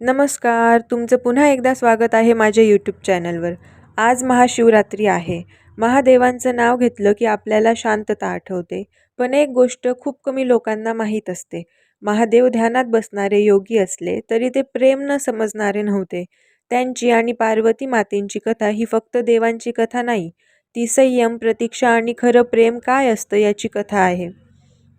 नमस्कार, तुमचं पुन्हा एकदा स्वागत आहे माझ्या यूट्यूब चॅनलवर. आज महाशिवरात्री आहे. महादेवांचं नाव घेतलं की आपल्याला शांतता आठवते. पण एक गोष्ट खूप कमी लोकांना माहीत असते. महादेव ध्यानात बसणारे योगी असले तरी ते प्रेम न समजणारे नव्हते. त्यांची आणि पार्वती मातेंची कथा ही फक्त देवांची कथा नाही. ती संयम, प्रतीक्षा आणि खरं प्रेम काय असतं याची कथा आहे.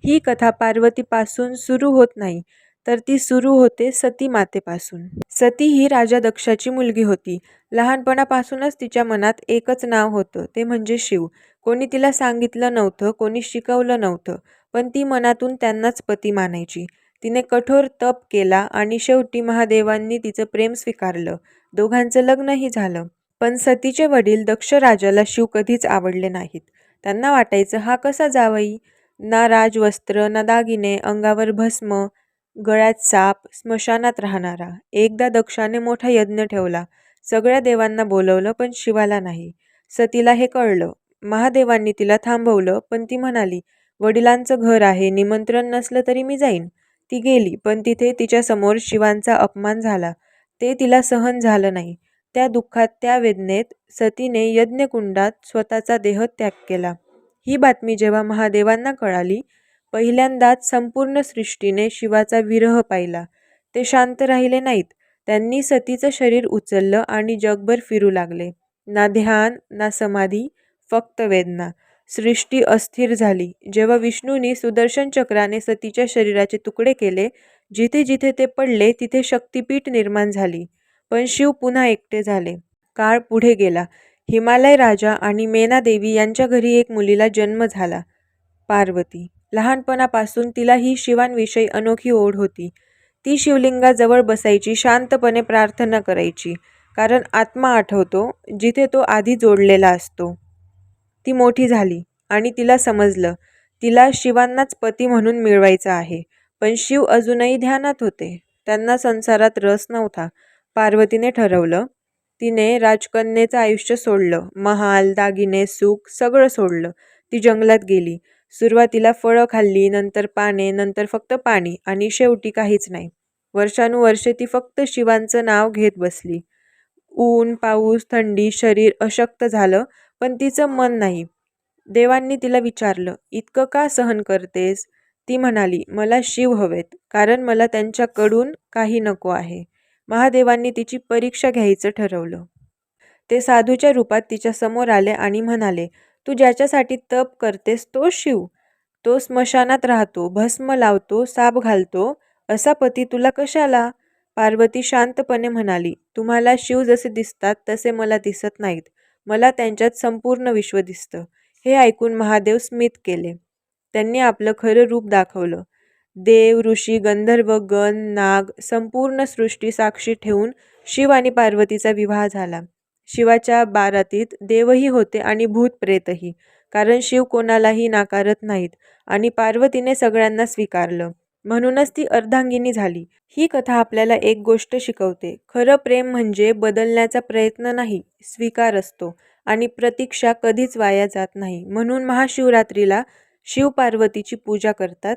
ही कथा पार्वतीपासून सुरू होत नाही, तर ती सुरू होते सती मातेपासून. सती ही राजा दक्षाची मुलगी होती. लहानपणापासूनच तिच्या मनात एकच नाव होतं, ते म्हणजे शिव. कोणी तिला सांगितलं नव्हतं, कोणी शिकवलं नव्हतं, पण ती मनातून त्यांनाच पती मानायची. तिने कठोर तप केला आणि शेवटी महादेवांनी तिचं प्रेम स्वीकारलं. दोघांचं लग्नही झालं. पण सतीचे वडील दक्ष राजाला शिव कधीच आवडले नाहीत. त्यांना वाटायचं, हा कसा जावई? ना राजवस्त्र, ना दागिने, अंगावर भस्म, गळ्यात साप, स्मशानात राहणारा. एकदा दक्षाने मोठा यज्ञ ठेवला. सगळ्या देवांना बोलवलं, पण शिवाला नाही. सतीला हे कळलं. महादेवांनी तिला थांबवलं, पण ती म्हणाली, वडिलांचं घर आहे, निमंत्रण नसलं तरी मी जाईन. ती गेली, पण तिथे तिच्यासमोर शिवांचा अपमान झाला. ते तिला सहन झालं नाही. त्या दुःखात, त्या वेदनेत सतीने यज्ञकुंडात स्वतःचा देह त्याग केला. ही बातमी जेव्हा महादेवांना कळाली, पहिल्यांदाच संपूर्ण सृष्टीने शिवाचा विरह पाहिला. ते शांत राहिले नाहीत. त्यांनी सतीचं शरीर उचललं आणि जगभर फिरू लागले. ना ध्यान, ना समाधी, फक्त वेदना. सृष्टी अस्थिर झाली. जेव्हा विष्णूंनी सुदर्शन चक्राने सतीच्या शरीराचे तुकडे केले, जिथे जिथे ते पडले तिथे शक्तिपीठ निर्माण झाली. पण शिव पुन्हा एकटे झाले. काळ पुढे गेला. हिमालय राजा आणि मेना देवी यांच्या घरी एक मुलीला जन्म झाला, पार्वती. लहानपणापासून तिला ही शिवांविषयी अनोखी ओढ होती. ती शिवलिंगाजवळ बसायची, शांतपणे प्रार्थना करायची. कारण आत्मा आठवतो जिथे तो आधी जोडलेला असतो. ती मोठी झाली आणि तिला समजलं, तिला शिवांनाच पती म्हणून मिळवायचं आहे. पण शिव अजूनही ध्यानात होते. त्यांना संसारात रस नव्हता. पार्वतीने ठरवलं. तिने राजकन्येचं आयुष्य सोडलं. महाल, दागिने, सुख सगळं सोडलं. ती जंगलात गेली. सुरुवातीला फळं खाल्ली, नंतर पाने, नंतर फक्त पाणी आणि शेवटी काहीच नाही. वर्षानुवर्षे ती फक्त शिवांचं नाव घेत बसली. ऊन, पाऊस, थंडी, शरीर अशक्त झालं, पण तिचं मन नाही. देवांनी तिला विचारलं, इतकं का सहन करतेस? ती म्हणाली, मला शिव हवेत, कारण मला त्यांच्याकडून काही नको आहे. महादेवांनी तिची परीक्षा घ्यायचं ठरवलं. ते साधूच्या रूपात तिच्या समोर आले आणि म्हणाले, तू ज्याच्यासाठी तप करतेस तो शिव. तो स्मशानात राहतो, भस्म लावतो, साप घालतो. असा पती तुला कशाला? पार्वती शांतपणे म्हणाली, तुम्हाला शिव जसे दिसतात तसे मला दिसत नाहीत. मला त्यांच्यात संपूर्ण विश्व दिसतं. हे ऐकून महादेव स्मित केले. त्यांनी आपलं खरं रूप दाखवलं. देव, ऋषी, गंधर्व, गण, नाग, संपूर्ण सृष्टी साक्षी ठेवून शिव आणि पार्वतीचा विवाह झाला. शिवाच्या बारातीत देवही होते आणि भूत प्रेतही, कारण शिव कोणालाही नाकारत नाहीत आणि पार्वतीने सगळ्यांना स्वीकारलं. म्हणूनच ती अर्धांगिनी झाली. ही कथा आपल्याला एक गोष्ट शिकवते. खरं प्रेम म्हणजे बदलण्याचा प्रयत्न नाही, स्वीकार असतो आणि प्रतीक्षा कधीच वाया जात नाही. म्हणून महाशिवरात्रीला शिव पार्वतीची पूजा करतात.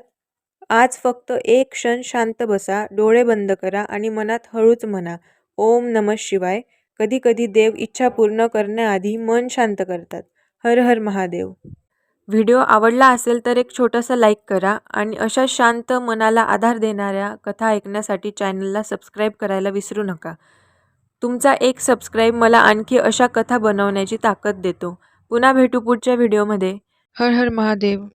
आज फक्त एक क्षण शांत बसा, डोळे बंद करा आणि मनात हळूच म्हणा, ओम नमः शिवाय. कधी कधी देव इच्छा पूर्ण करण्याआधी मन शांत करतात. हर हर महादेव. व्हिडिओ आवडला असेल तर एक छोटासा लाईक करा आणि अशा शांत मनाला आधार देणाऱ्या कथा ऐकण्यासाठी चॅनलला सबस्क्राईब करायला विसरू नका. तुमचा एक सबस्क्राईब मला आणखी अशा कथा बनवण्याची ताकद देतो. पुन्हा भेटू पुढच्या व्हिडिओमध्ये. हर हर महादेव.